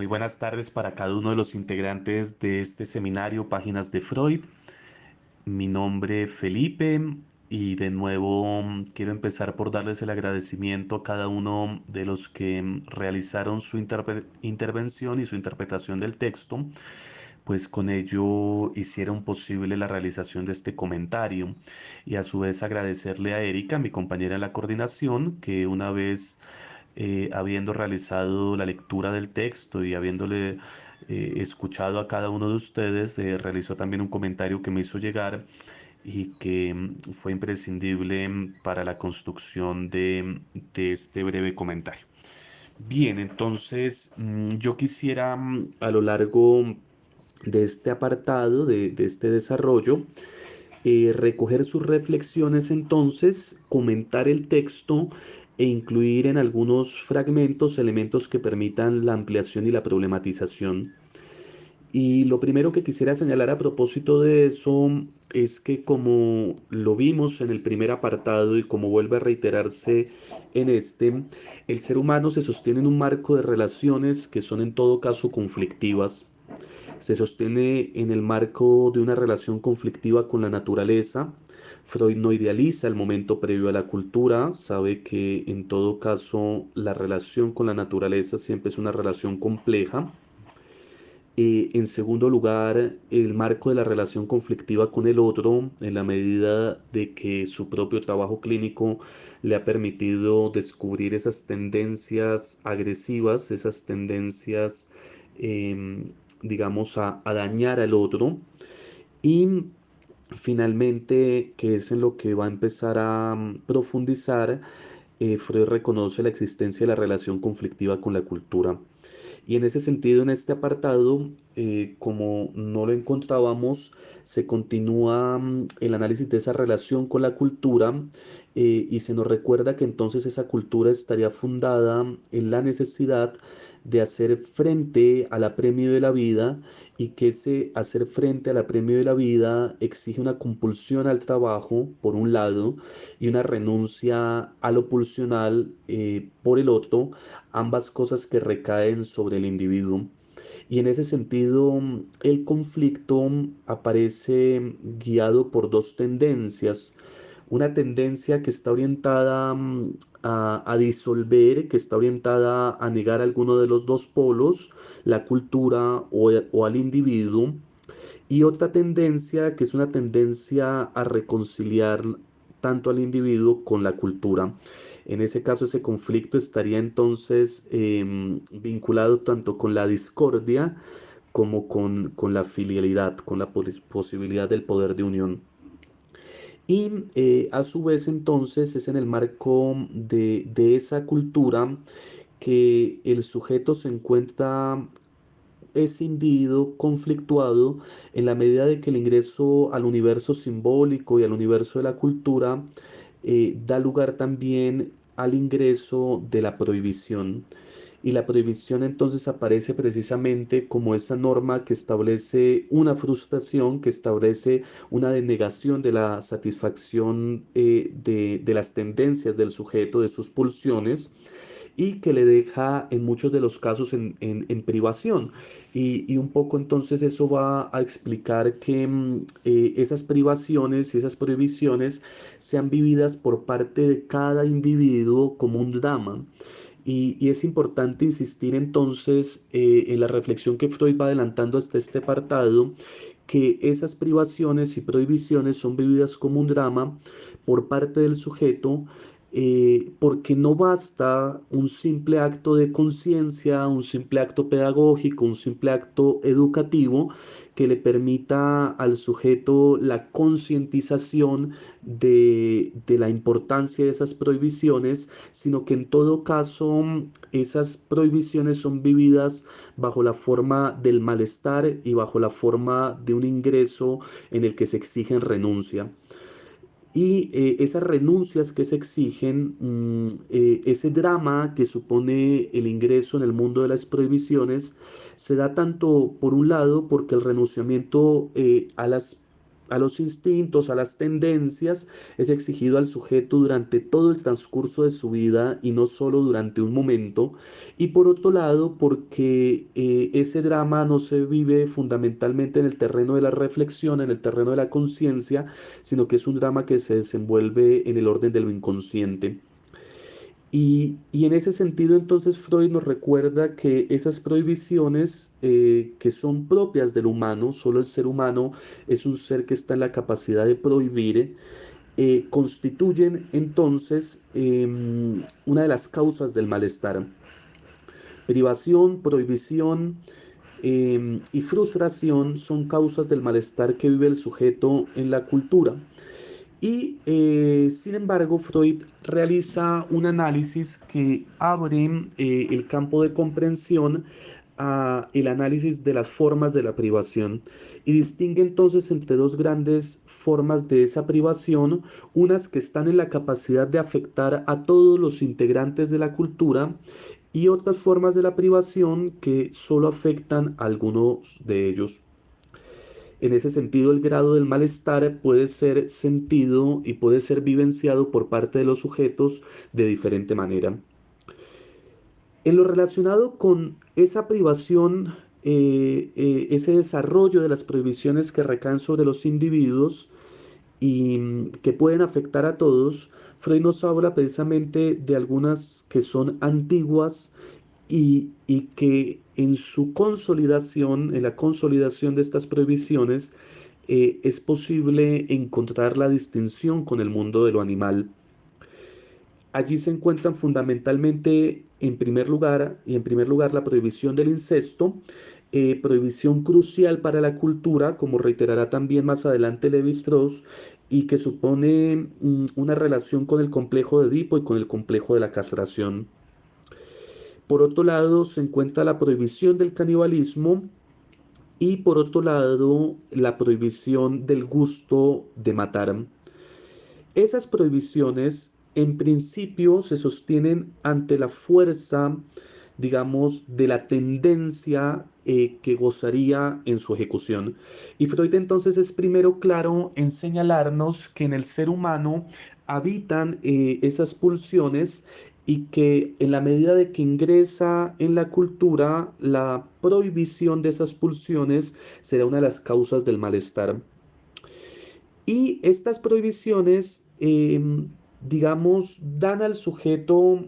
Muy buenas tardes para cada uno de los integrantes de este seminario Páginas de Freud. Mi nombre es Felipe y de nuevo quiero empezar por darles el agradecimiento a cada uno de los que realizaron su intervención y su interpretación del texto, pues con ello hicieron posible la realización de este comentario y a su vez agradecerle a Erika, mi compañera en la coordinación, que una vez habiendo realizado la lectura del texto y habiéndole escuchado a cada uno de ustedes, realizó también un comentario que me hizo llegar y que fue imprescindible para la construcción de este breve comentario. Bien, entonces yo quisiera a lo largo de este apartado, de este desarrollo, recoger sus reflexiones entonces, comentar el texto e incluir en algunos fragmentos elementos que permitan la ampliación y la problematización. Y lo primero que quisiera señalar a propósito de eso es que como lo vimos en el primer apartado y como vuelve a reiterarse en este, el ser humano se sostiene en un marco de relaciones que son en todo caso conflictivas. Se sostiene en el marco de una relación conflictiva con la naturaleza. Freud no idealiza el momento previo a la cultura, sabe que en todo caso la relación con la naturaleza siempre es una relación compleja. En segundo lugar, el marco de la relación conflictiva con el otro, en la medida de que su propio trabajo clínico le ha permitido descubrir esas tendencias agresivas, esas tendencias, digamos, a dañar al otro. Y finalmente, que es en lo que va a empezar a profundizar, Freud reconoce la existencia de la relación conflictiva con la cultura. Y en ese sentido, en este apartado, como no lo encontrábamos, se continúa el análisis de esa relación con la cultura, y se nos recuerda que entonces esa cultura estaría fundada en la necesidad de hacer frente al apremio de la vida, y que ese hacer frente al apremio de la vida exige una compulsión al trabajo, por un lado, y una renuncia a lo pulsional, por el otro, ambas cosas que recaen sobre el individuo. Y en ese sentido, el conflicto aparece guiado por dos tendencias. Una tendencia que está orientada a disolver, que está orientada a negar alguno de los dos polos, la cultura o al individuo, y otra tendencia que es una tendencia a reconciliar tanto al individuo con la cultura. En ese caso, ese conflicto estaría entonces vinculado tanto con la discordia como con la filialidad, con la posibilidad del poder de unión. Y a su vez entonces es en el marco de esa cultura que el sujeto se encuentra escindido, conflictuado, en la medida de que el ingreso al universo simbólico y al universo de la cultura da lugar también al ingreso de la prohibición. Y la prohibición entonces aparece precisamente como esa norma que establece una frustración, que establece una denegación de la satisfacción de las tendencias del sujeto, de sus pulsiones, y que le deja en muchos de los casos en privación. Y un poco entonces eso va a explicar que esas privaciones y esas prohibiciones sean vividas por parte de cada individuo como un drama. Y es importante insistir entonces en la reflexión que Freud va adelantando hasta este apartado, que esas privaciones y prohibiciones son vividas como un drama por parte del sujeto, porque no basta un simple acto de conciencia, un simple acto pedagógico, un simple acto educativo que le permita al sujeto la concientización de la importancia de esas prohibiciones, sino que en todo caso esas prohibiciones son vividas bajo la forma del malestar y bajo la forma de un ingreso en el que se exigen renuncia. Y esas renuncias que se exigen, ese drama que supone el ingreso en el mundo de las prohibiciones, se da tanto por un lado porque el renunciamiento a los instintos, a las tendencias, es exigido al sujeto durante todo el transcurso de su vida y no solo durante un momento. Y por otro lado, porque ese drama no se vive fundamentalmente en el terreno de la reflexión, en el terreno de la conciencia, sino que es un drama que se desenvuelve en el orden de lo inconsciente. Y en ese sentido, entonces, Freud nos recuerda que esas prohibiciones que son propias del humano, solo el ser humano es un ser que está en la capacidad de prohibir, constituyen entonces una de las causas del malestar. Privación, prohibición y frustración son causas del malestar que vive el sujeto en la cultura. Y sin embargo, Freud realiza un análisis que abre el campo de comprensión a el análisis de las formas de la privación y distingue entonces entre dos grandes formas de esa privación, unas que están en la capacidad de afectar a todos los integrantes de la cultura y otras formas de la privación que solo afectan a algunos de ellos. En ese sentido, el grado del malestar puede ser sentido y puede ser vivenciado por parte de los sujetos de diferente manera. En lo relacionado con esa privación, ese desarrollo de las prohibiciones que recaen sobre los individuos y que pueden afectar a todos, Freud nos habla precisamente de algunas que son antiguas y que en su consolidación, en la consolidación de estas prohibiciones, es posible encontrar la distinción con el mundo de lo animal. Allí se encuentran fundamentalmente, en primer lugar, la prohibición del incesto, prohibición crucial para la cultura, como reiterará también más adelante Levi-Strauss, y que supone una relación con el complejo de Edipo y con el complejo de la castración. Por otro lado, se encuentra la prohibición del canibalismo y por otro lado, la prohibición del gusto de matar. Esas prohibiciones en principio se sostienen ante la fuerza, digamos, de la tendencia que gozaría en su ejecución. Y Freud entonces es primero claro en señalarnos que en el ser humano habitan esas pulsiones y que en la medida de que ingresa en la cultura, la prohibición de esas pulsiones será una de las causas del malestar. Y estas prohibiciones, digamos, dan al sujeto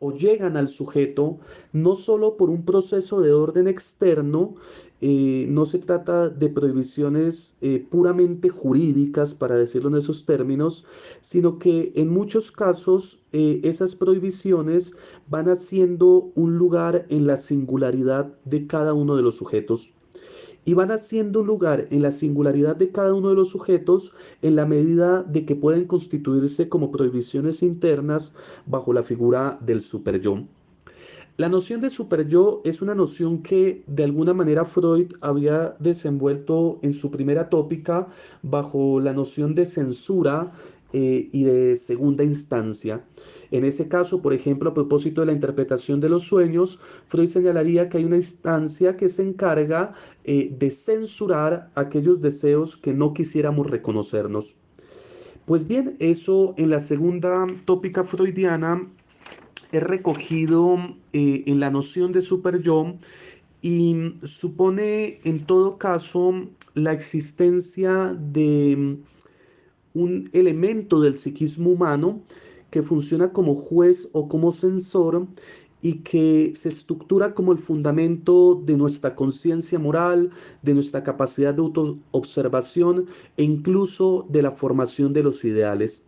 o llegan al sujeto no solo por un proceso de orden externo, no se trata de prohibiciones puramente jurídicas, para decirlo en esos términos, sino que en muchos casos esas prohibiciones van haciendo un lugar en la singularidad de cada uno de los sujetos y van haciendo un lugar en la singularidad de cada uno de los sujetos en la medida de que pueden constituirse como prohibiciones internas bajo la figura del superyo. La noción de superyo es una noción que de alguna manera Freud había desenvuelto en su primera tópica bajo la noción de censura y de segunda instancia. En ese caso, por ejemplo, a propósito de la interpretación de los sueños, Freud señalaría que hay una instancia que se encarga de censurar aquellos deseos que no quisiéramos reconocernos. Pues bien, eso en la segunda tópica freudiana es recogido en la noción de superyo y supone en todo caso la existencia de un elemento del psiquismo humano que funciona como juez o como censor y que se estructura como el fundamento de nuestra conciencia moral, de nuestra capacidad de autoobservación e incluso de la formación de los ideales.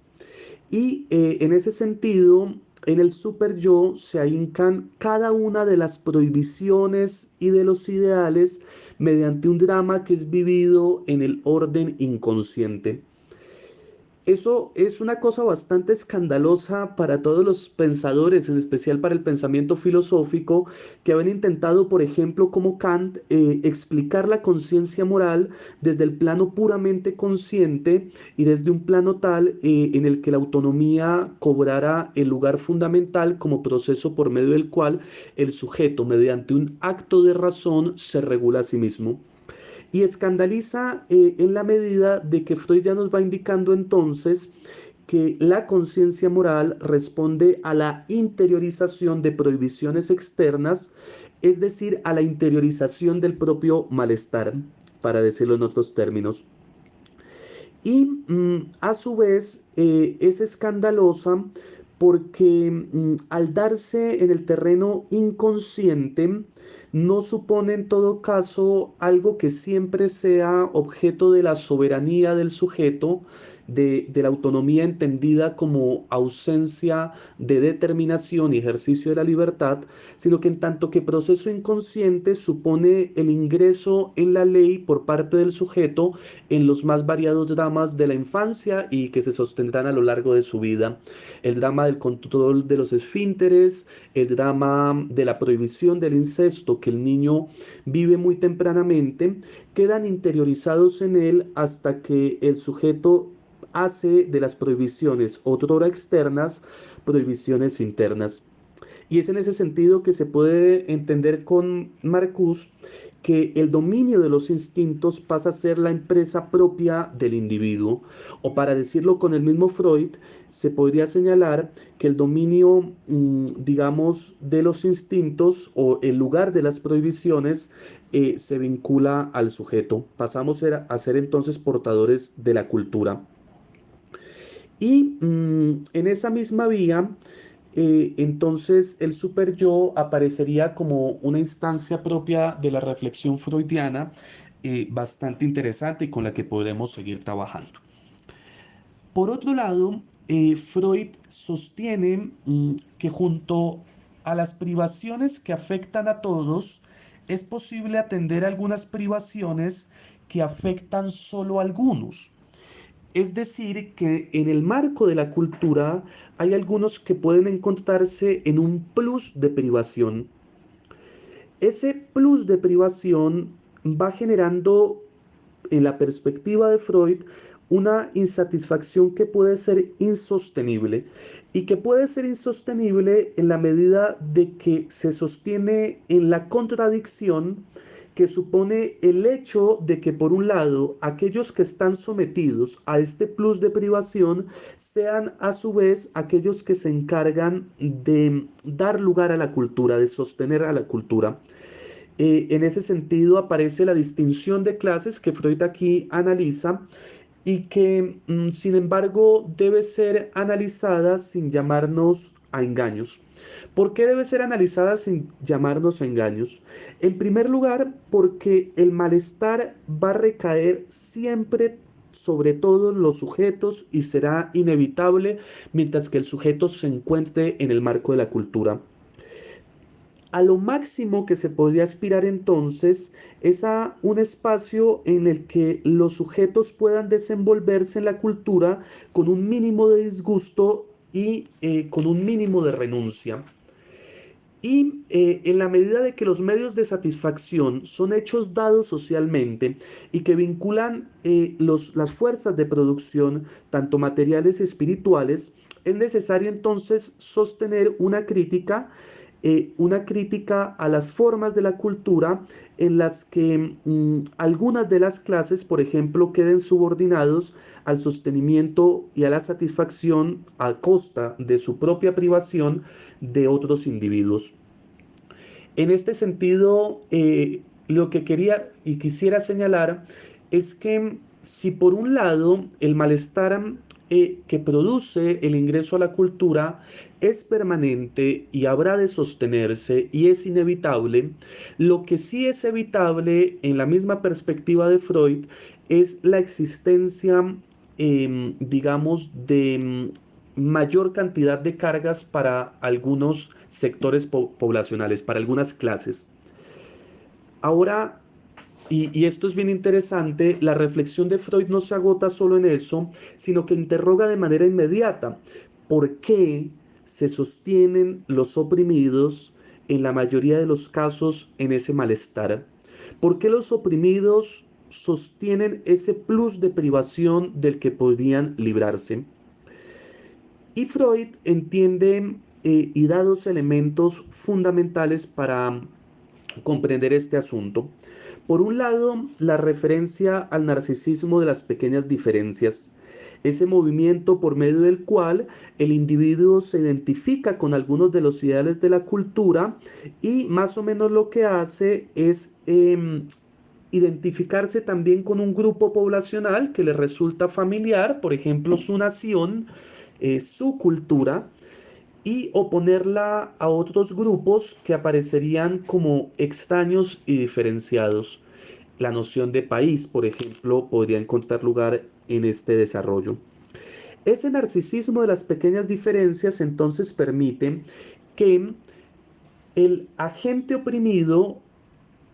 Y en ese sentido, en el super yo se ahincan cada una de las prohibiciones y de los ideales mediante un drama que es vivido en el orden inconsciente. Eso es una cosa bastante escandalosa para todos los pensadores, en especial para el pensamiento filosófico, que habían intentado, por ejemplo, como Kant, explicar la conciencia moral desde el plano puramente consciente y desde un plano tal en el que la autonomía cobrara el lugar fundamental como proceso por medio del cual el sujeto, mediante un acto de razón, se regula a sí mismo. Y escandaliza en la medida de que Freud ya nos va indicando entonces que la conciencia moral responde a la interiorización de prohibiciones externas, es decir, a la interiorización del propio malestar, para decirlo en otros términos. Y a su vez es escandalosa porque al darse en el terreno inconsciente, no supone en todo caso algo que siempre sea objeto de la soberanía del sujeto, de la autonomía entendida como ausencia de determinación y ejercicio de la libertad, sino que en tanto que proceso inconsciente supone el ingreso en la ley por parte del sujeto en los más variados dramas de la infancia y que se sostendrán a lo largo de su vida. El drama del control de los esfínteres, el drama de la prohibición del incesto que el niño vive muy tempranamente, quedan interiorizados en él hasta que el sujeto hace de las prohibiciones otrora externas, prohibiciones internas. Y es en ese sentido que se puede entender con Marcuse que el dominio de los instintos pasa a ser la empresa propia del individuo. O para decirlo con el mismo Freud, se podría señalar que el dominio, digamos, de los instintos o el lugar de las prohibiciones se vincula al sujeto. Pasamos a ser entonces portadores de la cultura. Y en esa misma vía, entonces el super yo aparecería como una instancia propia de la reflexión freudiana, bastante interesante y con la que podremos seguir trabajando. Por otro lado, Freud sostiene que junto a las privaciones que afectan a todos, es posible atender algunas privaciones que afectan solo a algunos. Es decir, que en el marco de la cultura hay algunos que pueden encontrarse en un plus de privación. Ese plus de privación va generando, en la perspectiva de Freud, una insatisfacción que puede ser insostenible y que puede ser insostenible en la medida de que se sostiene en la contradicción que supone el hecho de que por un lado aquellos que están sometidos a este plus de privación sean a su vez aquellos que se encargan de dar lugar a la cultura, de sostener a la cultura. En ese sentido aparece la distinción de clases que Freud aquí analiza y que, sin embargo, debe ser analizada sin llamarnos a engaños. ¿Por qué debe ser analizada sin llamarnos a engaños? En primer lugar, porque el malestar va a recaer siempre sobre todos los sujetos y será inevitable mientras que el sujeto se encuentre en el marco de la cultura. A lo máximo que se podría aspirar entonces es a un espacio en el que los sujetos puedan desenvolverse en la cultura con un mínimo de disgusto y con un mínimo de renuncia. Y en la medida de que los medios de satisfacción son hechos dados socialmente y que vinculan las fuerzas de producción, tanto materiales y espirituales, es necesario entonces sostener una crítica a las formas de la cultura en las que algunas de las clases, por ejemplo, queden subordinados al sostenimiento y a la satisfacción a costa de su propia privación de otros individuos. En este sentido, lo que quería y quisiera señalar es que si por un lado el malestar que produce el ingreso a la cultura es permanente y habrá de sostenerse y es inevitable, lo que sí es evitable en la misma perspectiva de Freud es la existencia, digamos, de mayor cantidad de cargas para algunos sectores poblacionales, para algunas clases. Ahora, y esto es bien interesante, la reflexión de Freud no se agota solo en eso, sino que interroga de manera inmediata por qué se sostienen los oprimidos en la mayoría de los casos en ese malestar. ¿Por qué los oprimidos sostienen ese plus de privación del que podían librarse? Y Freud entiende y da dos elementos fundamentales para comprender este asunto. Por un lado, la referencia al narcisismo de las pequeñas diferencias, ese movimiento por medio del cual el individuo se identifica con algunos de los ideales de la cultura y más o menos lo que hace es identificarse también con un grupo poblacional que le resulta familiar, por ejemplo, su nación, su cultura, y oponerla a otros grupos que aparecerían como extraños y diferenciados. La noción de país, por ejemplo, podría encontrar lugar en este desarrollo. Ese narcisismo de las pequeñas diferencias entonces permite que el agente oprimido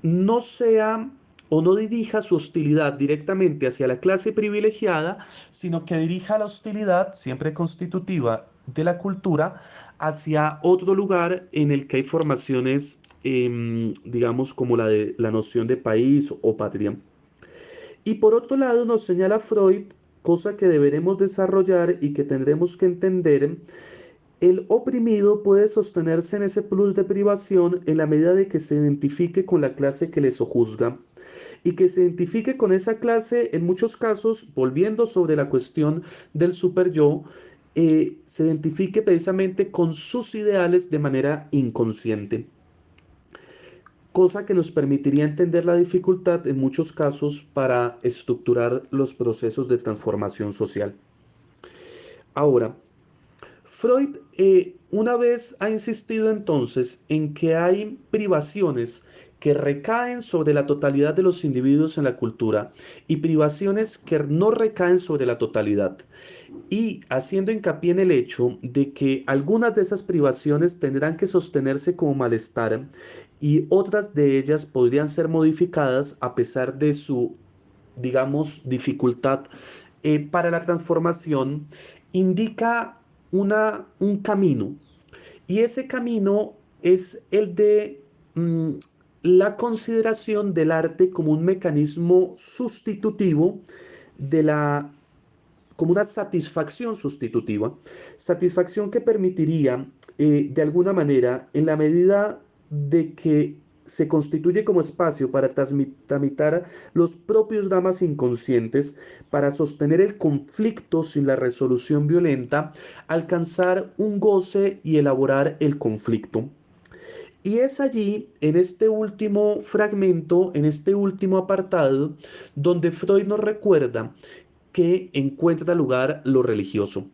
no sea o no dirija su hostilidad directamente hacia la clase privilegiada, sino que dirija la hostilidad, siempre constitutiva de la cultura, hacia otro lugar en el que hay formaciones, digamos, como la de la noción de país o patria. Y por otro lado nos señala Freud, cosa que deberemos desarrollar y que tendremos que entender, el oprimido puede sostenerse en ese plus de privación en la medida de que se identifique con la clase que le sojuzga y que se identifique con esa clase en muchos casos, volviendo sobre la cuestión del super yo, se identifique precisamente con sus ideales de manera inconsciente, cosa que nos permitiría entender la dificultad en muchos casos para estructurar los procesos de transformación social. Ahora, Freud una vez ha insistido entonces en que hay privaciones que recaen sobre la totalidad de los individuos en la cultura y privaciones que no recaen sobre la totalidad. Y haciendo hincapié en el hecho de que algunas de esas privaciones tendrán que sostenerse como malestar y otras de ellas podrían ser modificadas a pesar de su, digamos, dificultad para la transformación, indica un camino. Y ese camino es el de la consideración del arte como un mecanismo sustitutivo de la como una satisfacción sustitutiva, satisfacción que permitiría, de alguna manera, en la medida de que se constituye como espacio para tramitar los propios dramas inconscientes, para sostener el conflicto sin la resolución violenta, alcanzar un goce y elaborar el conflicto. Y es allí, en este último fragmento, en este último apartado, donde Freud nos recuerda que encuentra lugar lo religioso.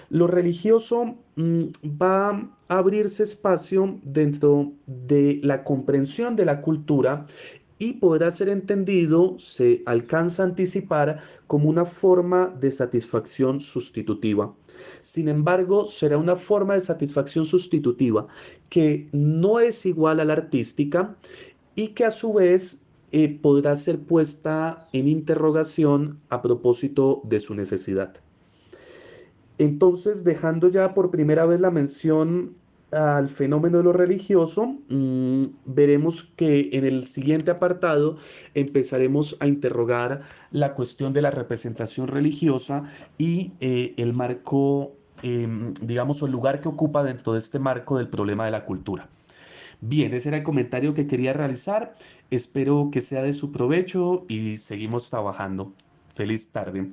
Lo religioso va a abrirse espacio dentro de la comprensión de la cultura y podrá ser entendido, se alcanza a anticipar, como una forma de satisfacción sustitutiva. Sin embargo, será una forma de satisfacción sustitutiva que no es igual a la artística y que a su vez podrá ser puesta en interrogación a propósito de su necesidad. Entonces, dejando ya por primera vez la mención al fenómeno de lo religioso, veremos que en el siguiente apartado empezaremos a interrogar la cuestión de la representación religiosa y el marco, digamos, el lugar que ocupa dentro de este marco del problema de la cultura. Bien, ese era el comentario que quería realizar. Espero que sea de su provecho y seguimos trabajando. Feliz tarde.